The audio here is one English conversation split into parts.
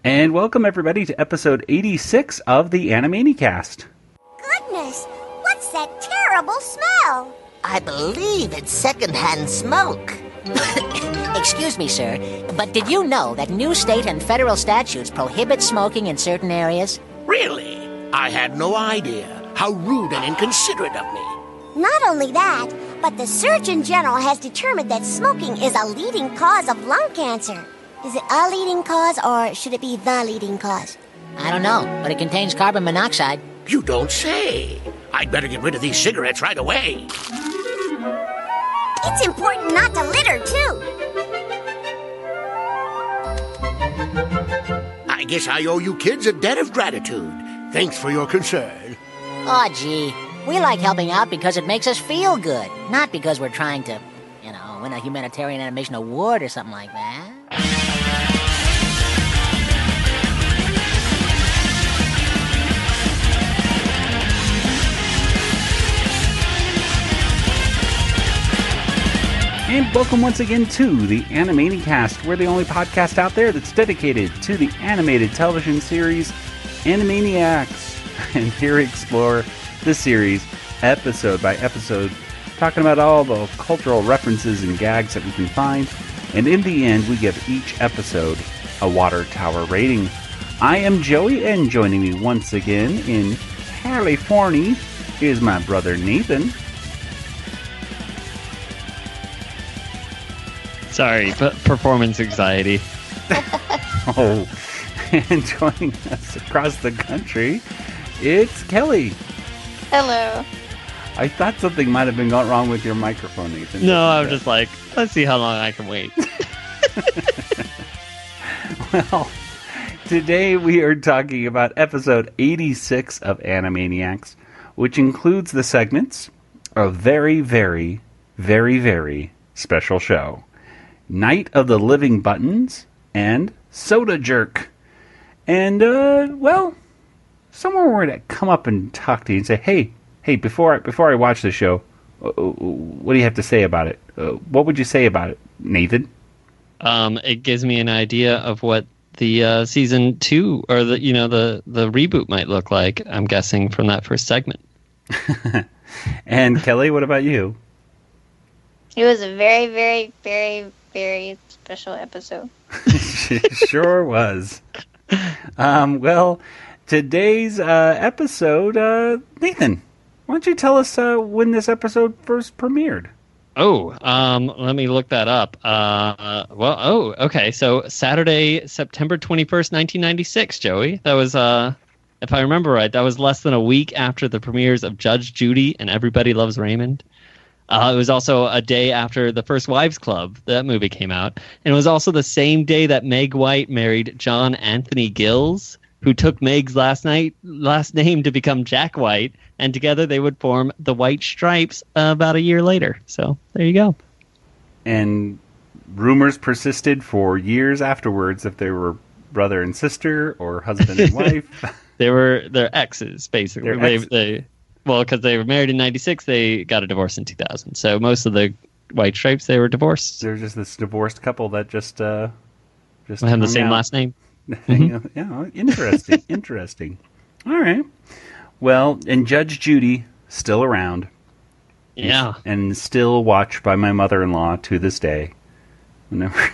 And welcome everybody to episode 86 of the Animanicast. Goodness, what's that terrible smell? I believe it's secondhand smoke. Excuse me, sir, but did you know that new state and federal statutes prohibit smoking in certain areas? Really? I had no idea. How rude and inconsiderate of me. Not only that, but the Surgeon General has determined that smoking is a leading cause of lung cancer. Is it a leading cause, or should it be the leading cause? I don't know, but it contains carbon monoxide. You don't say. I'd better get rid of these cigarettes right away. It's important not to litter, too. I guess I owe you kids a debt of gratitude. Thanks for your concern. Aw, gee. We like helping out because it makes us feel good, not because we're trying to, win a humanitarian animation award or something like that. And welcome once again to the Animanicast. We're the only podcast out there that's dedicated to the animated television series Animaniacs. And here we explore the series episode by episode, talking about all the cultural references and gags that we can find. And in the end, we give each episode a water tower rating. I am Joey, and joining me once again in California is my brother Nathan. Sorry, but performance anxiety. Oh, and joining us across the country, it's Kelly. Hello. I thought something might have been going wrong with your microphone, Nathan. No, I'm just like, let's see how long I can wait. Well, today we are talking about episode 86 of Animaniacs, which includes the segments of very, very, very, very special show. Night of the Living Buttons, and Soda Jerk. And, someone were to come up and talk to you and say, hey, before I watch the show, what do you have to say about it? What would you say about it, Nathan? It gives me an idea of what the season 2, or the reboot might look like, I'm guessing, from that first segment. And Kelly, what about you? It was a very, very, very, very special episode. Sure was. Today's episode, Nathan, why don't you tell us when this episode first premiered? Let me look that up. Okay. So Saturday, September 21st, 1996, Joey. That was, if I remember right, that was less than a week after the premieres of Judge Judy and Everybody Loves Raymond. It was also a day after The First Wives Club, that movie, came out. And it was also the same day that Meg White married John Anthony Gills, who took Meg's last name to become Jack White, and together they would form the White Stripes about a year later. So there you go. And rumors persisted for years afterwards if they were brother and sister or husband and wife. They're exes, basically. Because they were married in 96, they got a divorce in 2000. So most of the White Stripes, they were divorced. They're just this divorced couple that just have the same last name. Yeah, interesting. Interesting. All right. Well, and Judge Judy still around. Yeah. And still watched by my mother-in-law to this day. Whenever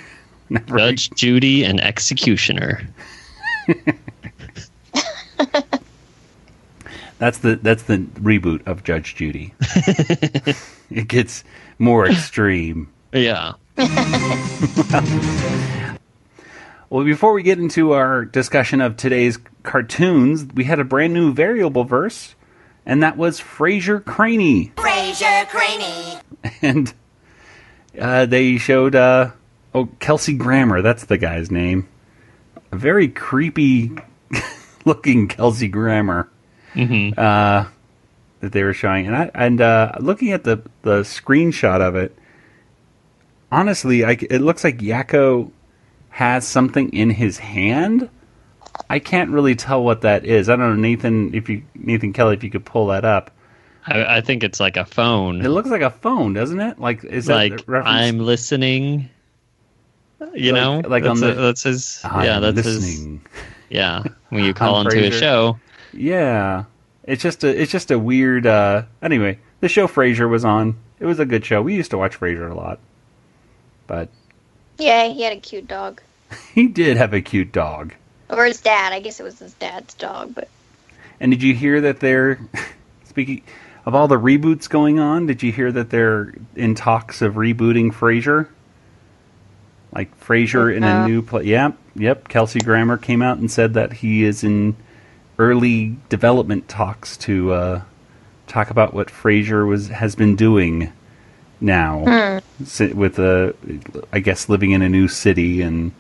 Judge Judy and Executioner. That's the reboot of Judge Judy. It gets more extreme. Yeah. Well, before we get into our discussion of today's cartoons, we had a brand new variable verse, and that was Frasier Craney. Frasier Craney. And they showed, Kelsey Grammer, that's the guy's name. A very creepy looking Kelsey Grammer. Mm-hmm. That they were showing, and looking at the screenshot of it, honestly, it looks like Yakko has something in his hand. I can't really tell what that is. I don't know, Nathan Kelly, if you could pull that up. I think it's like a phone. It looks like a phone, doesn't it? Like, is that like reference? I'm listening? That's his. I'm That's listening. his. Yeah, when you call On into a Frasier. show. Yeah. It's just a weird, anyway, the show Frasier was on. It was a good show. We used to watch Frasier a lot. But Yeah, he had a cute dog. he did have a cute dog. Or his dad. I guess it was his dad's dog, but... And did you hear that they're, speaking of all the reboots going on, did you hear that they're in talks of rebooting Frasier? Like Frasier in a new play. Yep. Kelsey Grammer came out and said that he is in early development talks to talk about what Frasier has been doing now with I guess living in a new city and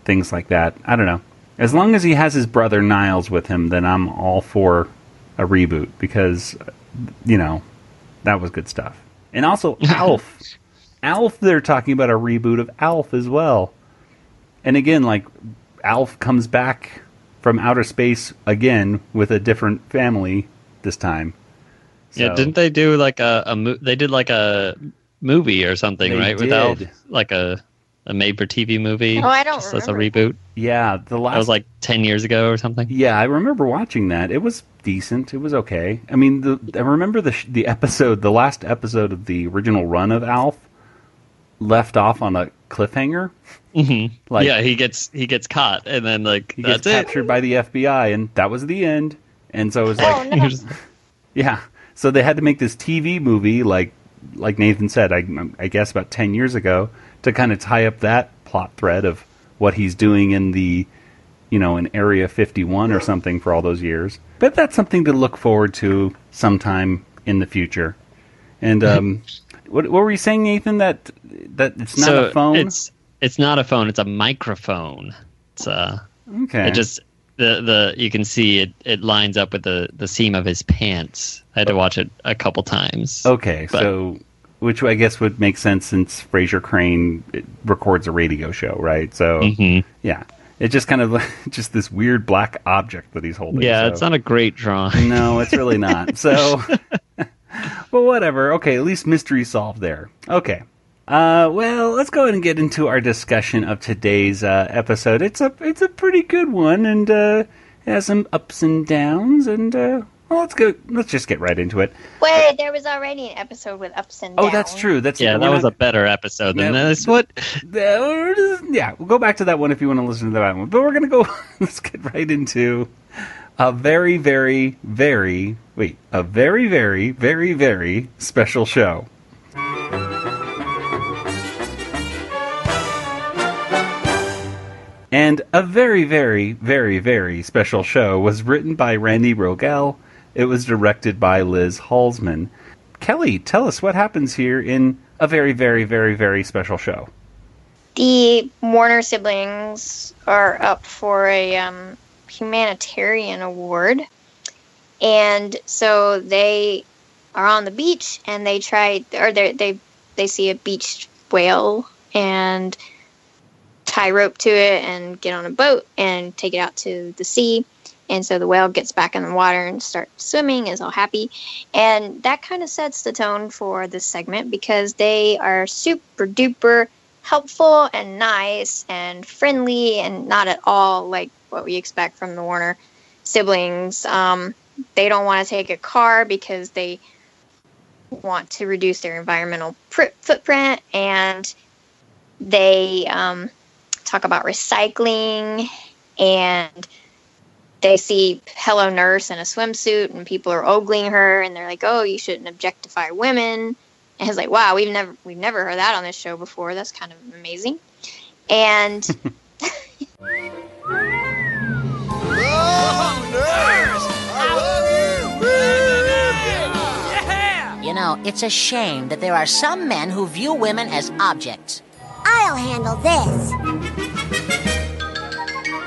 things like that. I don't know. As long as he has his brother Niles with him, then I'm all for a reboot because, that was good stuff. And also Alf. Alf, they're talking about a reboot of Alf as well. And again, like, Alf comes back from outer space again with a different family this time. So, Yeah, didn't they do like they did like a movie or something, right? did. With Alf, like a made-for-TV movie. Oh, I don't just as a remember. reboot. Yeah, That was like 10 years ago or something. Yeah, I remember watching that. It was decent. It was okay. I mean, I remember the episode, the last episode of the original run of Alf left off on a cliffhanger. Mm-hmm. Like, yeah, he gets caught, and then like he gets that's it. captured by the FBI, and that was the end. And so it was like, no. yeah. So they had to make this TV movie, like Nathan said, I guess about 10 years ago, to kind of tie up that plot thread of what he's doing in the, in Area 51 or something for all those years. But that's something to look forward to sometime in the future. And what were you saying, Nathan? That it's not a phone? It's not a phone. It's a microphone. It's okay. It just the you can see it lines up with the seam of his pants. I had to watch it a couple times. Okay, so which I guess would make sense since Fraser Crane records a radio show, right? So yeah, it's just kind of just this weird black object that he's holding. Yeah, so. It's not a great drawing. No, it's really not. So, well, whatever. Okay, at least mystery solved there. Okay. Well, let's go ahead and get into our discussion of today's episode. It's a pretty good one, and it has some ups and downs. And well, let's just get right into it. Wait, there was already an episode with ups and downs. Oh, that's true. That was a better episode than this. What? Yeah, we'll go back to that one if you want to listen to that one. But we're gonna go. Let's get right into a very, very, very special show. And a very, very, very, very special show was written by Randy Rogel. It was directed by Liz Halsman. Kelly, tell us what happens here in a very, very, very, very special show. The Warner siblings are up for a humanitarian award. And so they are on the beach and they see a beached whale and tie rope to it and get on a boat and take it out to the sea. And so the whale gets back in the water and starts swimming, is all happy. And that kind of sets the tone for this segment because they are super duper helpful and nice and friendly and not at all like what we expect from the Warner siblings. They don't want to take a car because they want to reduce their environmental footprint, and they talk about recycling, and they see Hello Nurse in a swimsuit and people are ogling her and they're like, oh, you shouldn't objectify women. And it's like, wow, we've never heard that on this show before. That's kind of amazing. And it's a shame that there are some men who view women as objects. I'll handle this.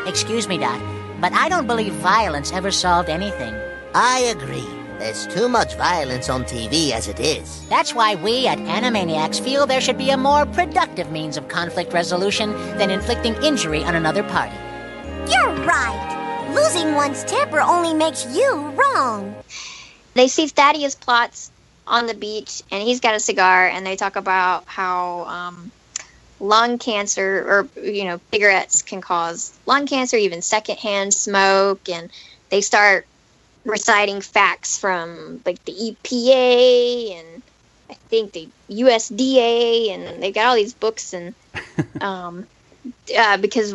Excuse me, Doc, but I don't believe violence ever solved anything. I agree. There's too much violence on TV as it is. That's why we at Animaniacs feel there should be a more productive means of conflict resolution than inflicting injury on another party. You're right. Losing one's temper only makes you wrong. they see Thaddeus Plotz on the beach, and he's got a cigar, and they talk about how lung cancer, or cigarettes can cause lung cancer, even secondhand smoke, and they start reciting facts from like the EPA and I think the USDA, and they've got all these books, and because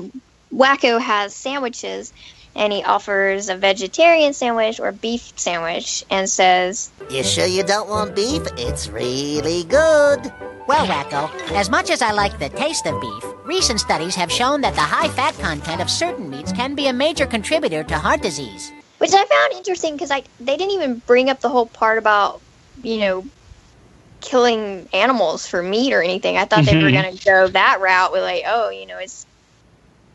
Wakko has sandwiches, and he offers a vegetarian sandwich or beef sandwich and says, "You sure you don't want beef? It's really good." Well, Wakko, as much as I like the taste of beef, recent studies have shown that the high fat content of certain meats can be a major contributor to heart disease. Which I found interesting because they didn't even bring up the whole part about, killing animals for meat or anything. I thought they were going to go that route with it's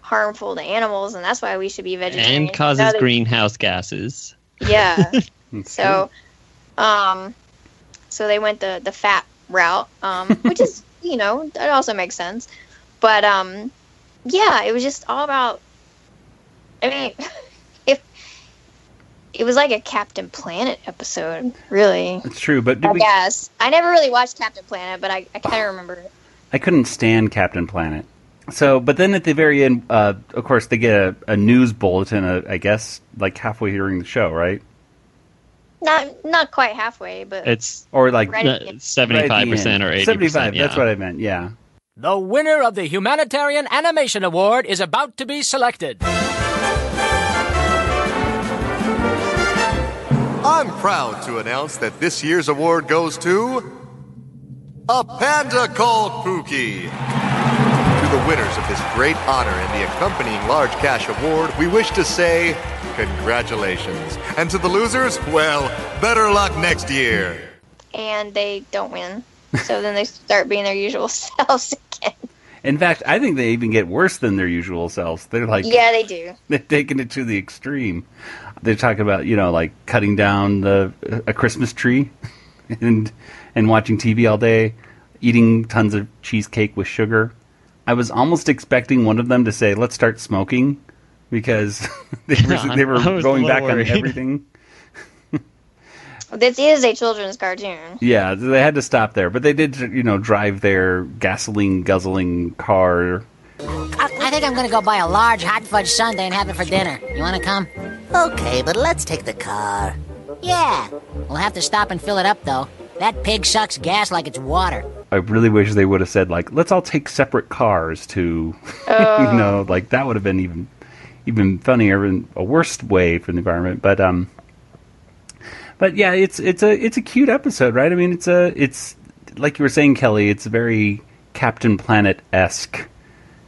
harmful to animals, and that's why we should be vegetarian. And causes greenhouse gases. Yeah. So they went the fat route, which is, that also makes sense. But, it was just all about, it was like a Captain Planet episode, really. It's true, but I guess. I never really watched Captain Planet, but I kind of remember it. I couldn't stand Captain Planet. So, but then at the very end, of course, they get a news bulletin, I guess, like halfway during the show, right? Not quite halfway, but... Or like 75% or 80%. 75, that's what I meant, yeah. The winner of the Humanitarian Animation Award is about to be selected. I'm proud to announce that this year's award goes to a panda called Pookie. To the winners of this great honor and the accompanying large cash award, we wish to say congratulations. And to the losers, well, better luck next year. And they don't win. So then they start being their usual selves again. In fact, I think they even get worse than their usual selves. They're like... Yeah, they do. They've taken it to the extreme. They're talking about, like cutting down a Christmas tree and watching TV all day, eating tons of cheesecake with sugar. I was almost expecting one of them to say, "Let's start smoking," because they were going back on everything. This is a children's cartoon. Yeah, they had to stop there. But they did, drive their gasoline-guzzling car. I think I'm going to go buy a large hot fudge sundae and have it for dinner. You want to come? Okay, but let's take the car. Yeah. We'll have to stop and fill it up, though. That pig sucks gas like it's water. I really wish they would have said, let's all take separate cars to, that would have been even funnier in a worse way for the environment. But yeah, it's a cute episode, right? I mean, it's like you were saying, Kelly. It's very Captain Planet-esque,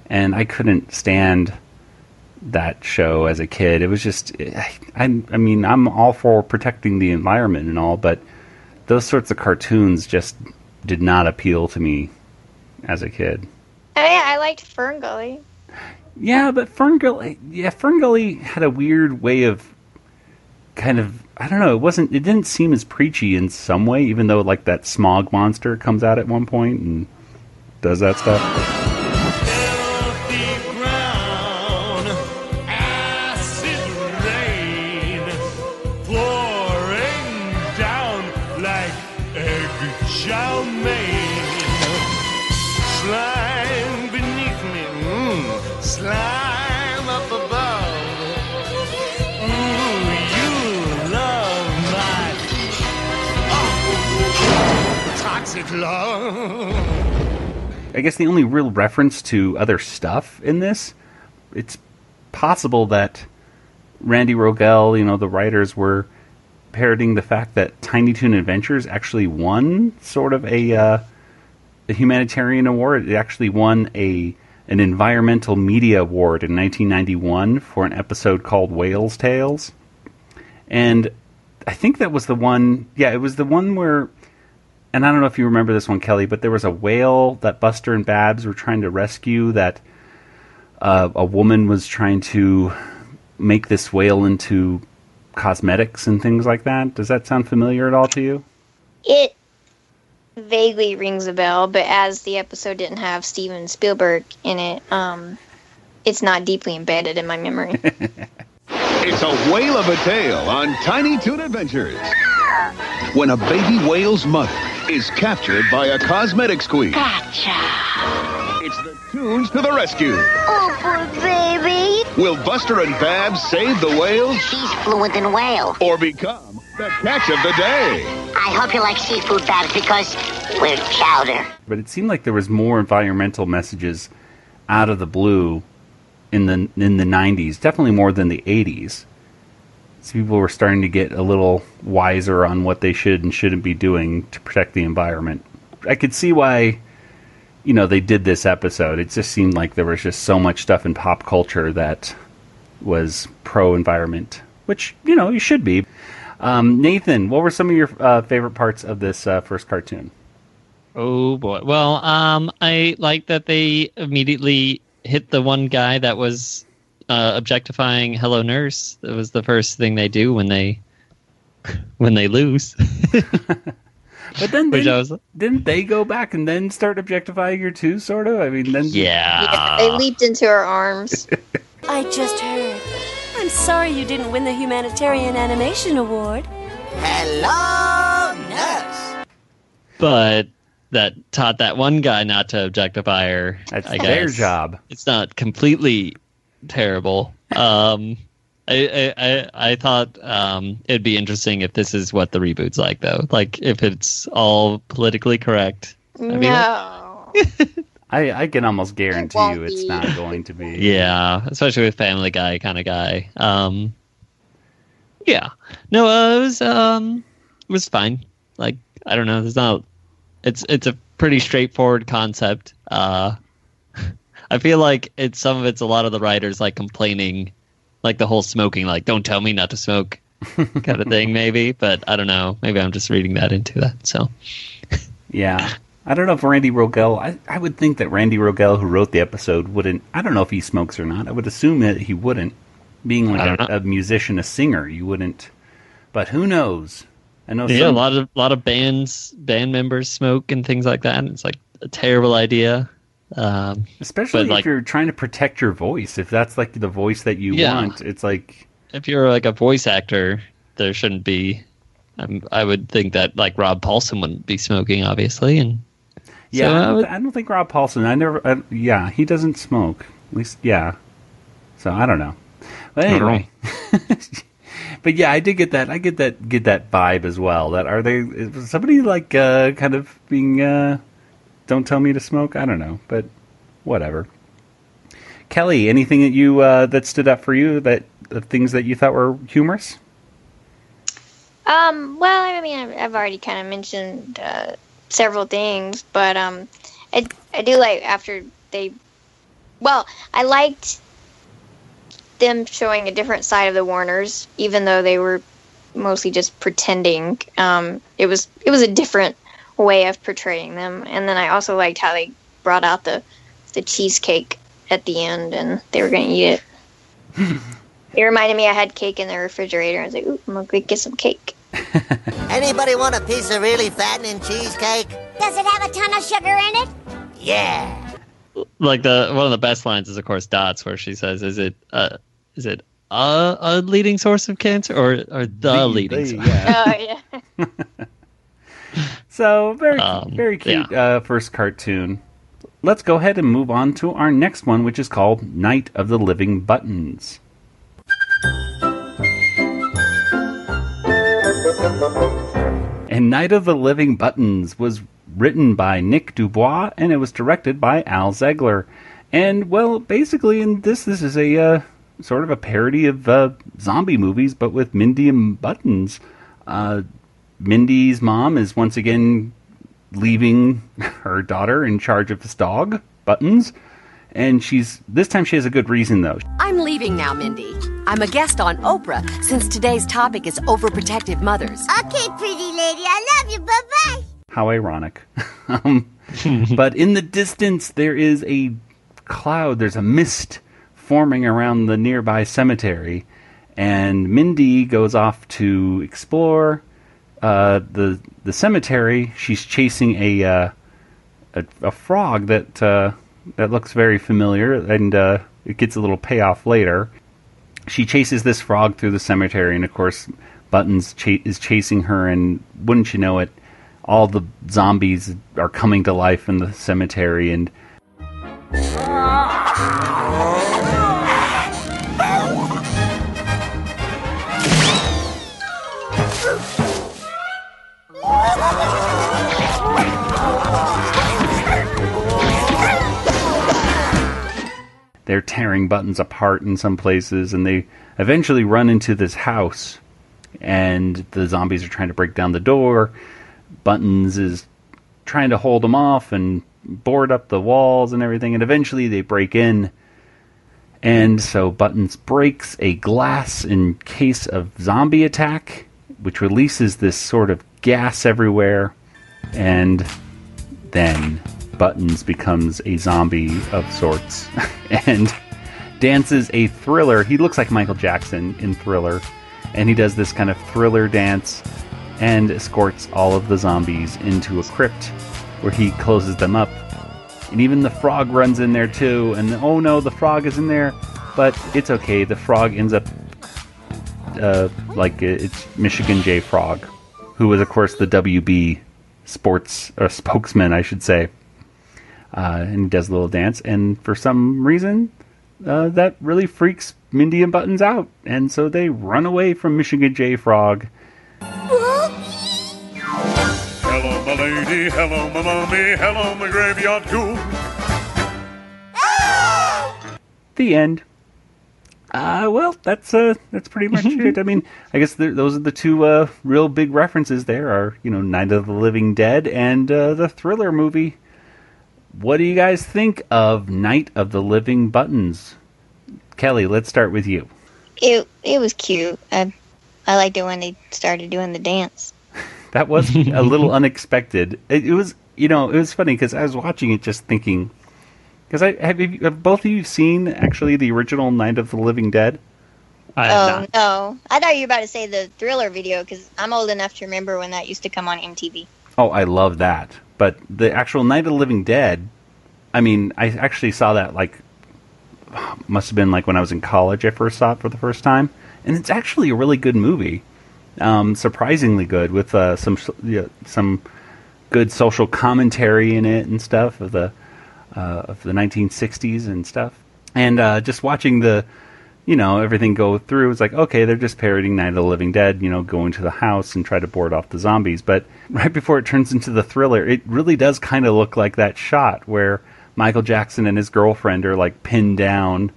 and I couldn't stand that show as a kid. It was just, I mean, I'm all for protecting the environment and all, but those sorts of cartoons just did not appeal to me as a kid. I liked Fern Gully. Yeah, but Fern Gully had a weird way of kind of, I don't know, it didn't seem as preachy in some way, even though like that smog monster comes out at one point and does that stuff. Slime beneath me, slime up above. Ooh, you love my toxic love. I guess the only real reference to other stuff in this, it's possible that Randy Rogel, the writers, were parroting the fact that Tiny Toon Adventures actually won sort of a humanitarian award. It actually won an environmental media award in 1991 for an episode called Whale's Tales. And I think that was the one, it was the one where, and I don't know if you remember this one, Kelly, but there was a whale that Buster and Babs were trying to rescue that a woman was trying to make this whale into cosmetics and things like that. Does that sound familiar at all to you? It vaguely rings a bell, but as the episode didn't have Steven Spielberg in it, it's not deeply embedded in my memory. It's a whale of a tale on Tiny Toon Adventures. When a baby whale's mother is captured by a cosmetics queen. Gotcha. It's the cartoons to the rescue. Oh, poor baby. Will Buster and Babs save the whales She's fluent in whale. or become the catch of the day? I hope you like seafood, Babs, because we're chowder. But it seemed like there was more environmental messages out of the blue in the 90s, definitely more than the 80s. So people were starting to get a little wiser on what they should and shouldn't be doing to protect the environment. I could see why, they did this episode. It just seemed like there was just so much stuff in pop culture that was pro-environment, which, you should be. Nathan, what were some of your favorite parts of this first cartoon? Oh, boy. Well, I like that they immediately hit the one guy that was objectifying Hello Nurse. That was the first thing they do when they lose. But then didn't they go back and then start objectifying her too, sort of? I mean, then... Yeah, they leaped into her arms. I just heard. I'm sorry you didn't win the Humanitarian Animation Award. Hello, nurse. But that taught that one guy not to objectify her. That's I their guess. job. It's not completely terrible. I thought it'd be interesting if this is what the reboot's like, though. Like, if it's all politically correct. No. I can almost guarantee you it's not going to be. Yeah, especially with Family Guy kind of guy. Yeah. No, it was fine. Like, I don't know. There's not. It's a pretty straightforward concept. I feel like some of it's a lot of the writers like complaining, like the whole smoking, like don't tell me not to smoke, kind of thing. Maybe, but I don't know. Maybe I'm just reading that into that. So. Yeah. I don't know if Randy Rogel... I would think that Randy Rogel, who wrote the episode, wouldn't... I don't know if he smokes or not. I would assume that he wouldn't. Being like a musician, a singer, you wouldn't. But who knows? I know. Yeah, a lot of band members smoke and things like that. And it's like a terrible idea. Especially if you're trying to protect your voice. If that's like the voice that you want, it's like... If you're like a voice actor, there shouldn't be... I would think that like Rob Paulson wouldn't be smoking, obviously, and... Yeah, so I don't think Rob Paulson. He doesn't smoke. At least, yeah. So I don't know. But anyway, but yeah, I did get that. I get that vibe as well. That is somebody like kind of being don't tell me to smoke. I don't know, but whatever. Kelly, anything that you that stood up for you? That things that you thought were humorous? Well, I mean, I've already kind of mentioned several things, but I do like after I liked them showing a different side of the Warners, even though they were mostly just pretending. It was a different way of portraying them, and then I also liked how they brought out the cheesecake at the end, and they were going to eat it. It reminded me I had cake in the refrigerator. I was like, ooh, I'm going to get some cake. Anybody want a piece of really fattening cheesecake? Does it have a ton of sugar in it? Yeah. Like one of the best lines is, of course, Dot's, where she says, "Is it a leading source of cancer or the leading source?" Yeah. Oh yeah. So very cute first cartoon. Let's go ahead and move on to our next one, which is called Night of the Living Buttons. And Night of the Living Buttons was written by Nick Dubois, and it was directed by Al Zegler. And, well, basically in this is a sort of a parody of zombie movies, but with Mindy and Buttons. Mindy's mom is once again leaving her daughter in charge of this dog, Buttons. And this time she has a good reason, though. I'm leaving now, Mindy. I'm a guest on Oprah, since today's topic is overprotective mothers. Okay, pretty lady, I love you, bye-bye. How ironic. But in the distance, there is a cloud, there's a mist forming around the nearby cemetery. And Mindy goes off to explore the cemetery. She's chasing a frog that looks very familiar, and it gets a little payoff later. She chases this frog through the cemetery, and of course, Buttons is chasing her, and wouldn't you know it, all the zombies are coming to life in the cemetery, and... They're tearing Buttons apart in some places, and they eventually run into this house, and the zombies are trying to break down the door. Buttons is trying to hold them off and board up the walls and everything, and eventually they break in. And so Buttons breaks a glass in case of zombie attack, which releases this sort of gas everywhere, and then Buttons becomes a zombie of sorts and dances a Thriller. He looks like Michael Jackson in Thriller, and he does this kind of Thriller dance and escorts all of the zombies into a crypt where he closes them up. And even the frog runs in there too, and oh no, the frog is in there, but it's okay. The frog ends up like it's Michigan J. Frog, who was of course the WB sports spokesman, I should say. And he does a little dance, and for some reason, that really freaks Mindy and Buttons out, and so they run away from Michigan J. Frog. Hello, my lady, hello, my mommy, hello, my graveyard cool. The end. Well, that's pretty much it. I mean, I guess those are the two real big references there are, Night of the Living Dead and the Thriller movie. What do you guys think of Night of the Living Buttons? Kelly, let's start with you. It was cute. I liked it when they started doing the dance. That was a little unexpected. It was, it was funny because I was watching it just thinking, because have both of you seen actually the original Night of the Living Dead? I have not. No. I thought you were about to say the Thriller video because I'm old enough to remember when that used to come on MTV. Oh, I love that. But the actual Night of the Living Dead, I mean, I actually saw that must have been when I was in college I first saw it for the first time. And it's actually a really good movie. Surprisingly good, with some good social commentary in it and stuff of the 1960s and stuff. And just watching everything go through, it's like, okay, they're just parodying Night of the Living Dead, going to the house and try to board off the zombies. But right before it turns into the Thriller, it really does kind of look like that shot where Michael Jackson and his girlfriend are pinned down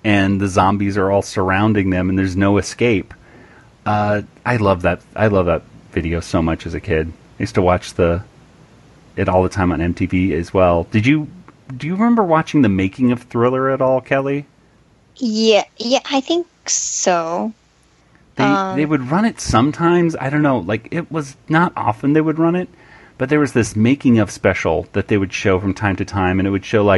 and the zombies are all surrounding them and there's no escape. I love that video so much as a kid. I used to watch it all the time on MTV as well. Do you remember watching the making of Thriller at all, Kelly? Yeah, I think so. They would run it sometimes. I don't know. It was not often they would run it, but there was this making of special that they would show from time to time, and it would show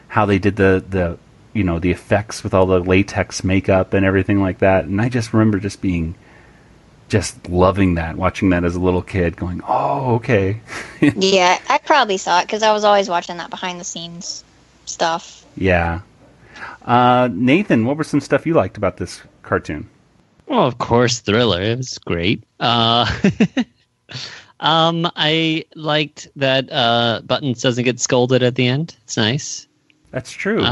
how they did the effects with all the latex makeup and everything like that. And I just remember just loving that, watching that as a little kid, going, "Oh, okay." Yeah, I probably saw it because I was always watching that behind the scenes stuff. Yeah. Nathan, what were some stuff you liked about this cartoon? Well, of course, Thriller. It was great. I liked that Buttons doesn't get scolded at the end. It's nice. That's true.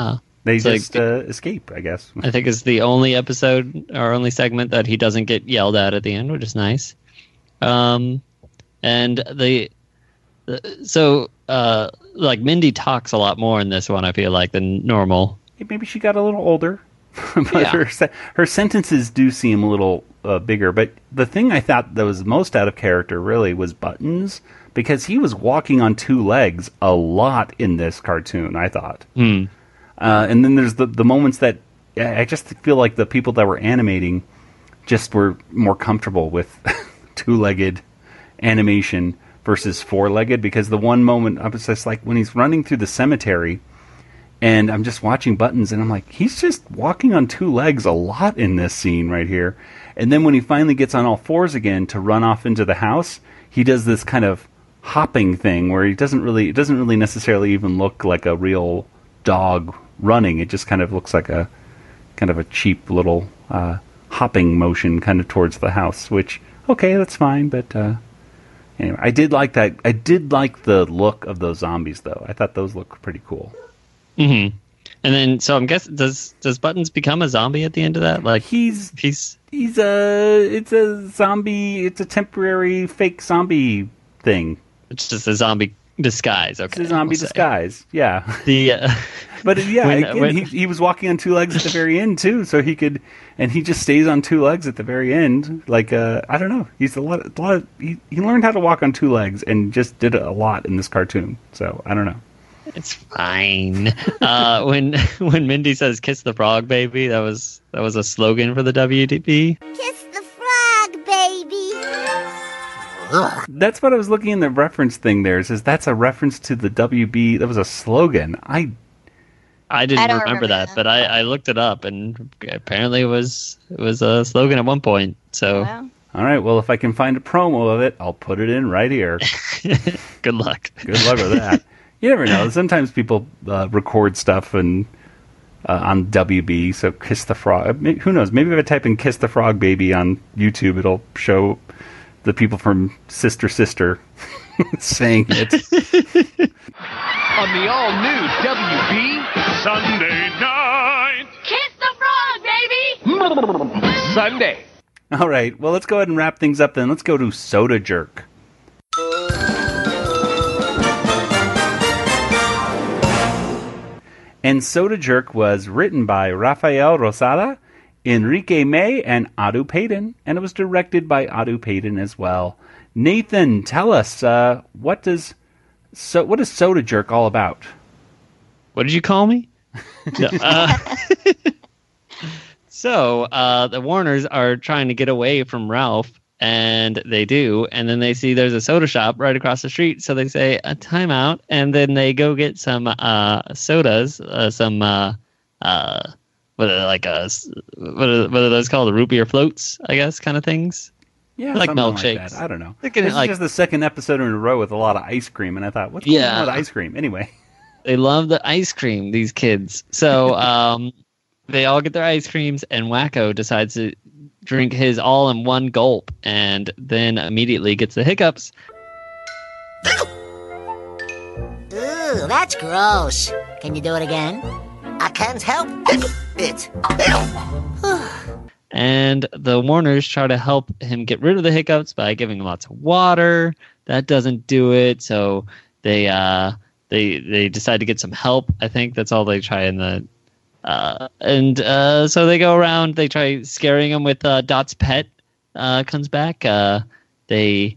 They just escape, I guess. I think it's the only episode or only segment that he doesn't get yelled at the end, which is nice. And Mindy talks a lot more in this one, I feel like, than normal. Maybe she got a little older, but yeah. her sentences do seem a little bigger. But the thing I thought that was most out of character really was Buttons, because he was walking on two legs a lot in this cartoon, I thought. And then there's the moments that I just feel like the people that were animating just were more comfortable with two-legged animation versus four-legged, because the one moment I was just when he's running through the cemetery, and I'm just watching Buttons, and I'm like, he's just walking on two legs a lot in this scene right here. And then when he finally gets on all fours again to run off into the house, he does this kind of hopping thing where it doesn't really necessarily even look like a real dog running. It just kind of looks like a kind of a cheap little hopping motion kind of towards the house, which, okay, that's fine. But anyway, I did like that. I did like the look of those zombies, though. I thought those looked pretty cool. Mm-hmm. And then, so I'm guessing, does Buttons become a zombie at the end of that? Like it's a zombie. It's a temporary fake zombie thing. It's just a zombie disguise. Okay, it's a zombie disguise. Yeah. But he was walking on two legs at the very end too, so he could, and he just stays on two legs at the very end. Like I don't know, he's he learned how to walk on two legs and just did it a lot in this cartoon. So I don't know. It's fine. When Mindy says "kiss the frog, baby," that was a slogan for the WDP. Kiss the frog, baby. That's what I was looking in the reference thing there. It says that's a reference to the WB. That was a slogan. I didn't remember that, but I looked it up, and apparently it was a slogan at one point. So, all right. Well, if I can find a promo of it, I'll put it in right here. Good luck. Good luck with that. You never know. Sometimes people record stuff and on WB. So Kiss the Frog. Who knows? Maybe if I type in Kiss the Frog Baby on YouTube, it'll show the people from Sister saying it. On the all-new WB Sunday night. Kiss the frog, baby! Sunday. All right. Well, let's go ahead and wrap things up then. Let's go to Soda Jerk. And Soda Jerk was written by Rafael Rosada, Enrique May, and Adu Payton, and it was directed by Adu Payton as well. Nathan, tell us, what is Soda Jerk all about? What did you call me? No, so the Warners are trying to get away from Ralph, and they do, and then they see there's a soda shop right across the street, so they say a timeout, and then they go get some sodas, what are those called? The root beer floats, I guess, kind of things. Yeah, like milkshakes. Like that. I don't know. This is just the second episode in a row with a lot of ice cream, and I thought, what's going on with ice cream? Anyway. They love the ice cream, these kids. So they all get their ice creams, and Wakko decides to drink his all in one gulp, and then immediately gets the hiccups. Ooh, that's gross. Can you do it again? I can't help it. And the Warners try to help him get rid of the hiccups by giving him lots of water. That doesn't do it, so they decide to get some help. I think that's all they try in the... so they go around, they try scaring him with Dot's pet comes back. They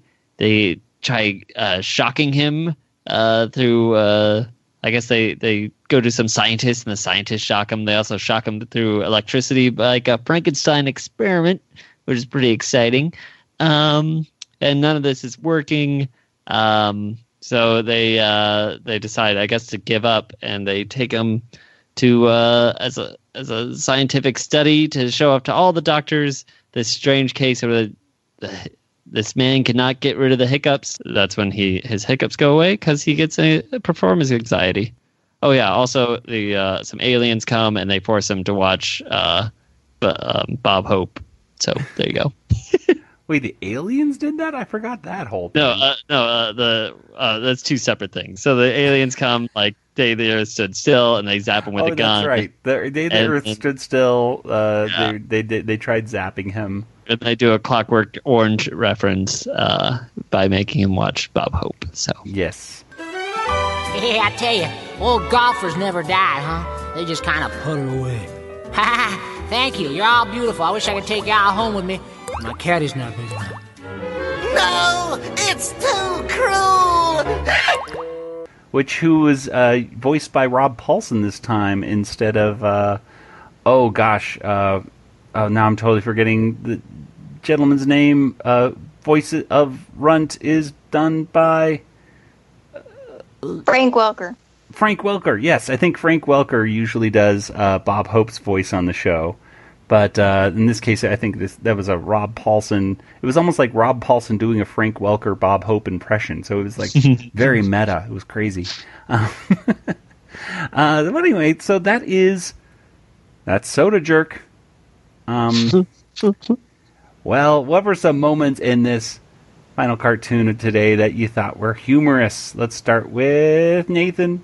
try shocking him through... I guess they go to some scientists, and the scientists shock him. They also shock him through electricity, like a Frankenstein experiment, which is pretty exciting. And none of this is working. So they decide, I guess, to give up, and they take him to as a scientific study to show off to all the doctors this strange case where this man cannot get rid of the hiccups. That's when his hiccups go away because he gets a performance anxiety. Oh yeah, also some aliens come and they force him to watch Bob Hope. So there you go. Wait, the aliens did that? I forgot that whole thing. That's two separate things. So the aliens come, like the Earth stood still, and they zap him with a gun. That's right. The Earth stood still. They tried zapping him. And they do a Clockwork Orange reference by making him watch Bob Hope. So yes. Hey, I tell you, old golfers never die, huh? They just kind of put it away. Thank you. You're all beautiful. I wish I could take y'all home with me. My caddy's not big enough. No, it's too cruel. Who was voiced by Rob Paulson this time instead of now I'm totally forgetting the gentleman's name. Voice of Runt is done by Frank Welker. Frank Welker, yes. I think Frank Welker usually does Bob Hope's voice on the show. But in this case, I think that was a Rob Paulson. It was almost like Rob Paulson doing a Frank Welker Bob Hope impression. So it was like very meta. It was crazy. But anyway, so that's Soda Jerk. Well, what were some moments in this final cartoon of today that you thought were humorous? Let's start with Nathan.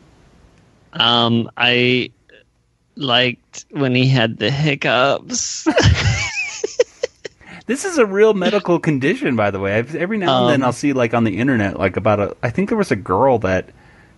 liked when he had the hiccups. This is a real medical condition, by the way. Every now and then I'll see, like, on the internet, like, I think there was a girl that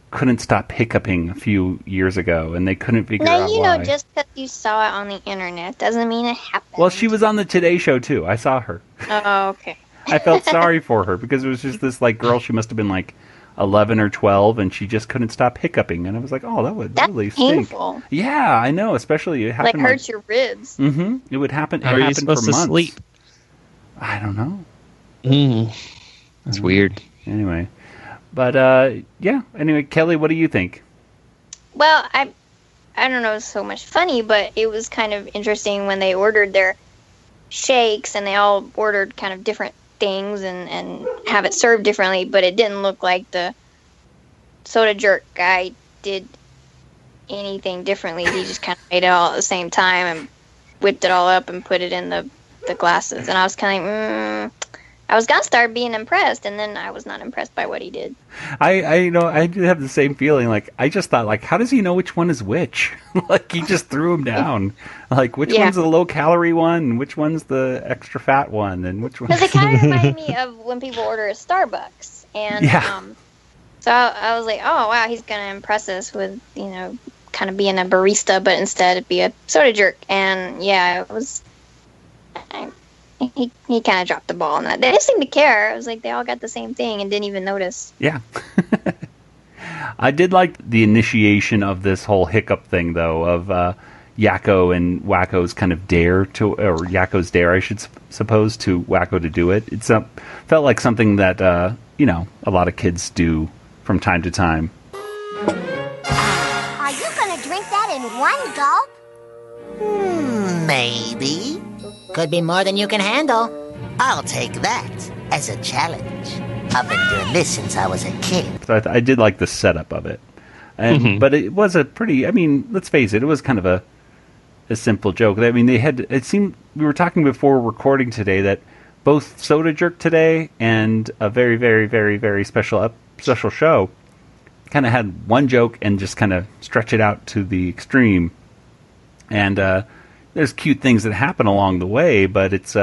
couldn't stop hiccuping a few years ago, and they couldn't figure out why. Now, just because you saw it on the internet doesn't mean it happened. Well, she was on the Today Show, too. I saw her. Oh, okay. I felt sorry for her, because it was just this, like, girl, she must have been, like, 11 or 12, and she just couldn't stop hiccuping. And I was like, oh, that would really stink. Painful. Yeah, I know, especially it happened. Like, hurts your ribs. Mm-hmm. It would happen. How are you supposed to sleep? I don't know. That's weird. Anyway. But, yeah. Anyway, Kelly, what do you think? Well, I don't know so much funny, but it was kind of interesting when they ordered their shakes, and they all ordered kind of different things and have it served differently, but it didn't look like the soda jerk guy did anything differently. He just kind of made it all at the same time and whipped it all up and put it in the glasses. And I was kind of I was gonna start being impressed, and then I was not impressed by what he did. I did have the same feeling. Like, I just thought, like, how does he know which one is which? Like, he just threw them down. Like, which one's the low calorie one, and which one's the extra fat one, and which one? Because it kind of reminded me of when people order at Starbucks, and so I was like, oh wow, he's gonna impress us with kind of being a barista, but instead be a soda jerk. And yeah, it was. He kind of dropped the ball on that. They didn't seem to care. It was like they all got the same thing and didn't even notice. Yeah. I did like the initiation of this whole hiccup thing, though, of Yakko and Wakko's kind of dare to, or Yakko's dare, I should suppose, to Wakko to do it. It felt like something that, a lot of kids do from time to time. Are you going to drink that in one gulp? Maybe. Could be more than you can handle. I'll take that as a challenge. I've been doing this since I was a kid. So I did like the setup of it. But it was a pretty, let's face it, it was kind of a simple joke. I mean, it seemed, we were talking before recording today that both Soda Jerk today and a very, very, very, very special show kind of had one joke and just kind of stretch it out to the extreme. And, there's cute things that happen along the way, but it's,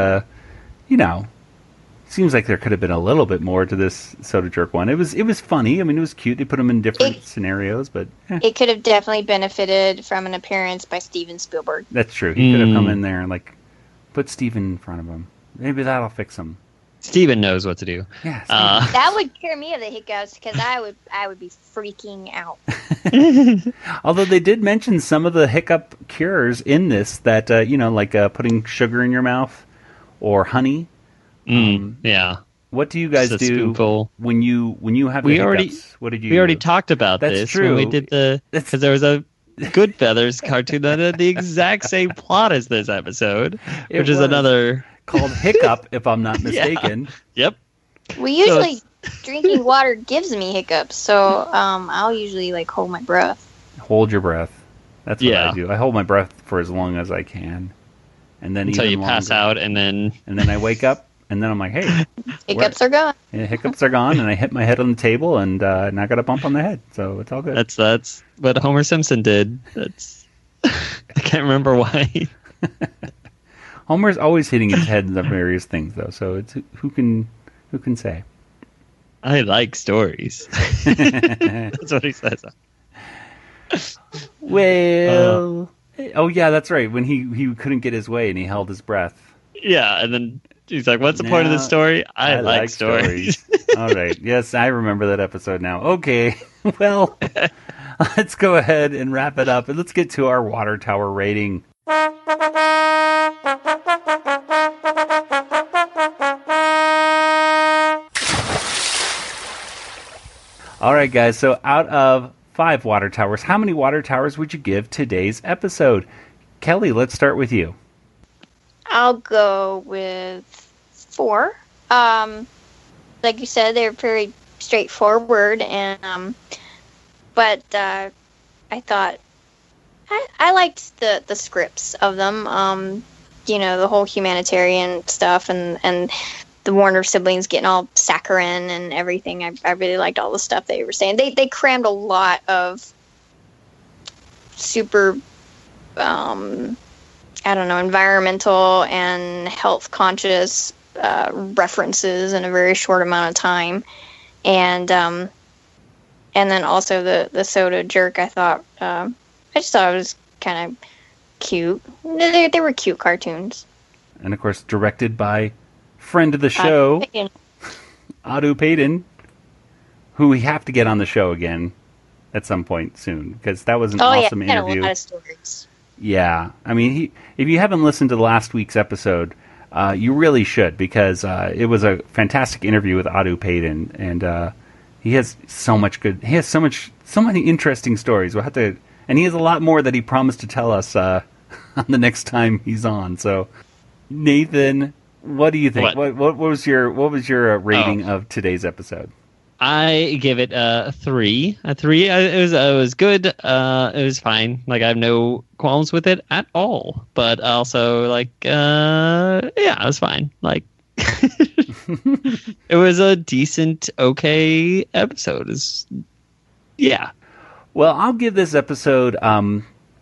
seems like there could have been a little bit more to this Soda Jerk one. It was funny. I mean, it was cute. They put them in different scenarios, but it could have definitely benefited from an appearance by Steven Spielberg. That's true. He could have come in there and like put Steven in front of him. Maybe that'll fix him. Steven knows what to do. Yeah, that would cure me of the hiccups because I would be freaking out. Although they did mention some of the hiccup cures in this that like putting sugar in your mouth or honey. Yeah. What do you guys do spoonful. when you have the hiccups? What did you? We already talked about this. That's true. When we did because there was a Good Feathers cartoon that had the exact same plot as this episode, which is another called Hiccup, if I'm not mistaken. Yep. Well, usually drinking water gives me hiccups, so I'll usually like hold my breath. Hold your breath. That's what I do. I hold my breath for as long as I can, and then until even you pass out, and then I wake up, and then I'm like, hey, hiccups are gone. Yeah, hiccups are gone, and I hit my head on the table, and I got a bump on the head, so it's all good. That's what Homer Simpson did. I can't remember why. Homer's always hitting his head on various things, though. So it's who can say? I like stories. That's what he says. Well, oh yeah, that's right. When he couldn't get his way and he held his breath. Yeah, and then he's like, "What's the point of the story? I like stories." All right. Yes, I remember that episode now. Okay. Well, let's go ahead and wrap it up, and let's get to our water tower rating. All right, guys, so out of 5 water towers, how many water towers would you give today's episode? Kelly, let's start with you. I'll go with 4. Like you said, they're very straightforward, and but I thought I liked the scripts of them. The whole humanitarian stuff and the Warner siblings getting all saccharine and everything. I really liked all the stuff they were saying. They crammed a lot of super I don't know, environmental and health conscious references in a very short amount of time, and then also the soda jerk. I just thought it was kind of cute. They were cute cartoons. And of course, directed by friend of the show, Adu Payton, who we have to get on the show again at some point soon, because that was an awesome interview. Had a lot of stories. Yeah, I mean, if you haven't listened to last week's episode, you really should, because it was a fantastic interview with Adu Payton, and he has so many interesting stories. We'll have to, and he has a lot more that he promised to tell us on the next time he's on. So, Nathan, what do you think? What was your rating of today's episode? I give it a 3. A 3. It was good. It was fine. Like, I have no qualms with it at all. But also, like, it was fine. Like, it was a decent, okay episode. Yeah. Well, I'll give this episode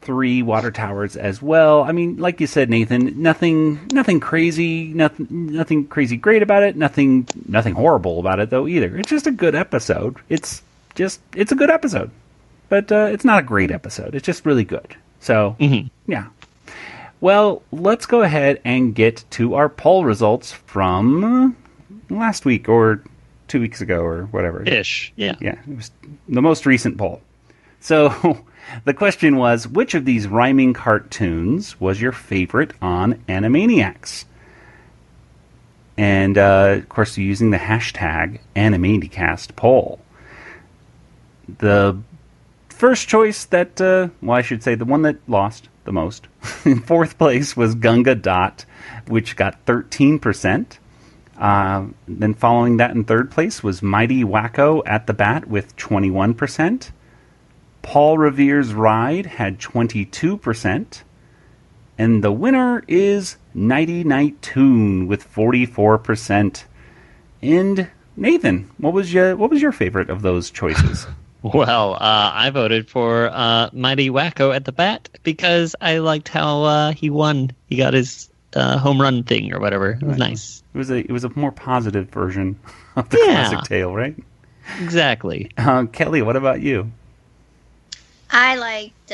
3 water towers as well. I mean, like you said, Nathan, nothing crazy, nothing crazy great about it, nothing horrible about it though either. It's just a good episode. It's a good episode, but it's not a great episode. It's just really good. So yeah. Well, let's go ahead and get to our poll results from last week or 2 weeks ago or whatever. Ish. Yeah. Yeah. It was the most recent poll. So. The question was, which of these rhyming cartoons was your favorite on Animaniacs? And, of course, using the hashtag Animanicast poll. The first choice I should say the one that lost the most, in fourth place was Gunga Dot, which got 13%. Then following that in third place was Mighty Wakko at the Bat with 21%. Paul Revere's Ride had 22%, and the winner is Nighty Night Toon with 44%. And Nathan, what was your favorite of those choices? Well, I voted for Mighty Wakko at the Bat because I liked how he won. He got his home run thing or whatever. It was nice. It was a more positive version of the classic tale, right? Exactly. Kelly, what about you? I liked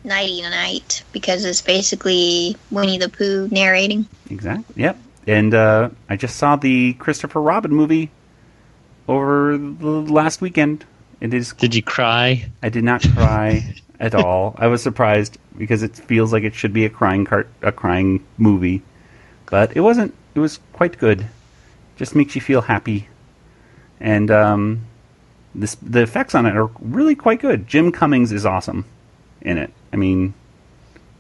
Nighty Night because it's basically Winnie the Pooh narrating. Exactly. Yep. And I just saw the Christopher Robin movie over the last weekend. Did you cry? I did not cry at all. I was surprised because it feels like it should be a crying movie, but it wasn't. It was quite good. Just makes you feel happy, and the effects on it are really quite good. Jim Cummings is awesome in it. I mean,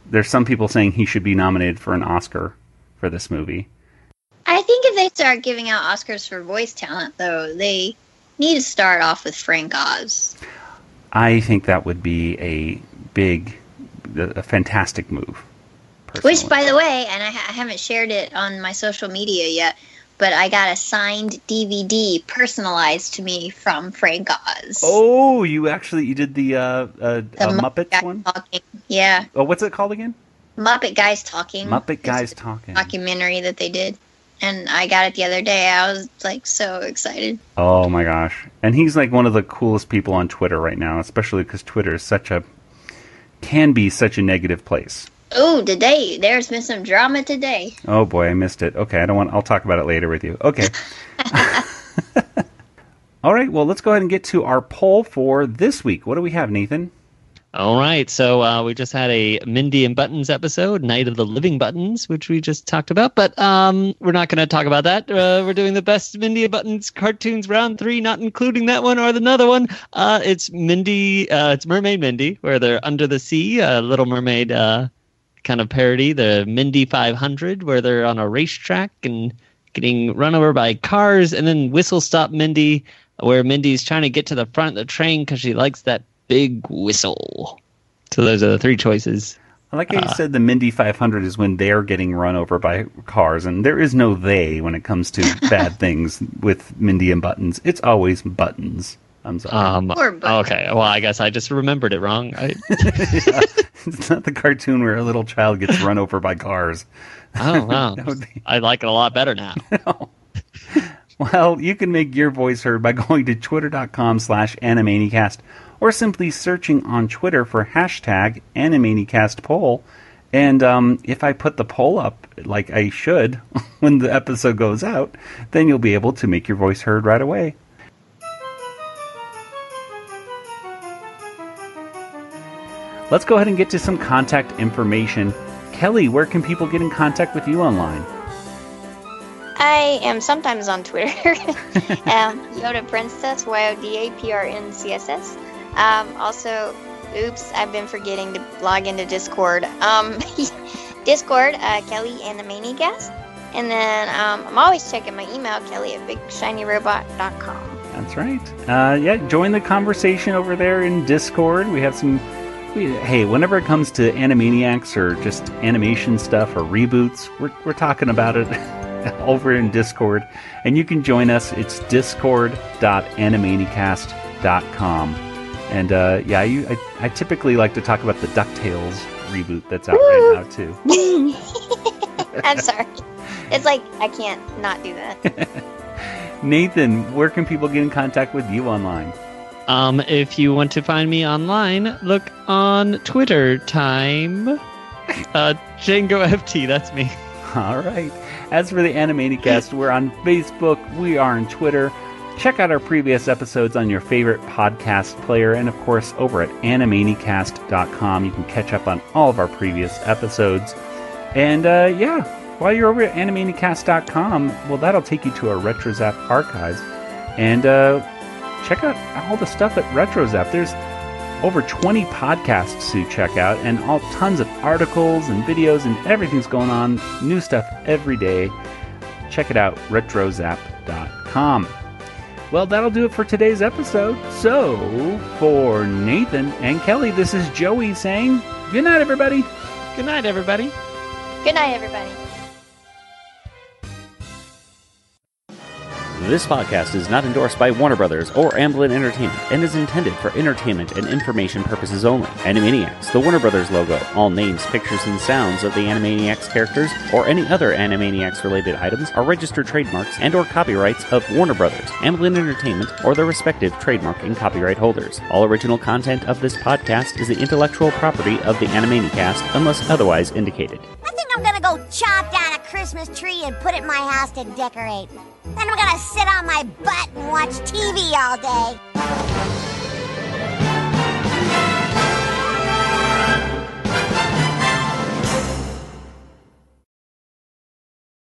there's some people saying he should be nominated for an Oscar for this movie. I think if they start giving out Oscars for voice talent, though, they need to start off with Frank Oz. I think that would be a fantastic move. Personally. Which, by the way, and I haven't shared it on my social media yet, but I got a signed DVD personalized to me from Frank Oz. Oh, you did the Muppets one? Talking. Yeah. Oh, what's it called again? Muppet Guys Talking. Muppet Guys Talking. Documentary that they did. And I got it the other day. I was like so excited. Oh my gosh. And he's like one of the coolest people on Twitter right now, especially because Twitter is can be such a negative place. Oh, there's been some drama today. Oh boy, I missed it. Okay, I'll talk about it later with you. Okay. All right, well, let's go ahead and get to our poll for this week. What do we have, Nathan? All right, so we just had a Mindy and Buttons episode, Night of the Living Buttons, which we just talked about, but we're not going to talk about that. We're doing the best Mindy and Buttons cartoons round 3, not including that one or another one. It's Mermaid Mindy, where they're under the sea, Little Mermaid kind of parody, the Mindy 500, where they're on a racetrack and getting run over by cars, and then Whistle Stop Mindy, where Mindy's trying to get to the front of the train because she likes that big whistle. So those are the 3 choices. I like how you said the Mindy 500 is when they're getting run over by cars, and there is no they when it comes to bad things with Mindy and Buttons. It's always Buttons. I'm sorry. Okay, well, I guess I just remembered it wrong. It's not the cartoon where a little child gets run over by cars. Oh, wow. I like it a lot better now. Well, you can make your voice heard by going to twitter.com/Animaniacast or simply searching on Twitter for hashtag Animaniacastpoll. And if I put the poll up like I should when the episode goes out, then you'll be able to make your voice heard right away. Let's go ahead and get to some contact information. Kelly, where can people get in contact with you online? I am sometimes on Twitter. Yoda Princess, YODAPRNCSS. Also, oops, I've been forgetting to log into Discord. Discord, Kelly Animanicast. And then I'm always checking my email, Kelly at BigShinyRobot.com. That's right. Join the conversation over there in Discord. We have some... Hey, whenever it comes to Animaniacs or just animation stuff or reboots, we're talking about it over in Discord. And you can join us. It's discord.animanicast.com. And I typically like to talk about the DuckTales reboot that's out right now, too. I'm sorry. It's like, I can't not do that. Nathan, where can people get in contact with you online? If you want to find me online, look on Twitter time. Django FT, that's me. All right. As for the Animanicast, we're on Facebook, we are on Twitter. Check out our previous episodes on your favorite podcast player, and of course, over at Animanicast.com, you can catch up on all of our previous episodes. And while you're over at Animanicast.com, well, that'll take you to our RetroZap archives. And check out all the stuff at RetroZap. There's over 20 podcasts to check out, and tons of articles and videos, and everything's going on. New stuff every day. Check it out, retrozap.com. Well, that'll do it for today's episode. So, for Nathan and Kelly, this is Joey saying, good night, everybody. Good night, everybody. Good night, everybody. This podcast is not endorsed by Warner Brothers or Amblin Entertainment and is intended for entertainment and information purposes only. Animaniacs, the Warner Brothers logo, all names, pictures, and sounds of the Animaniacs characters or any other Animaniacs-related items are registered trademarks and or copyrights of Warner Brothers, Amblin Entertainment, or their respective trademark and copyright holders. All original content of this podcast is the intellectual property of the Animanicast unless otherwise indicated. I think I'm gonna go chop down a Christmas tree and put it in my house to decorate. Then I'm gonna sit on my butt and watch TV all day.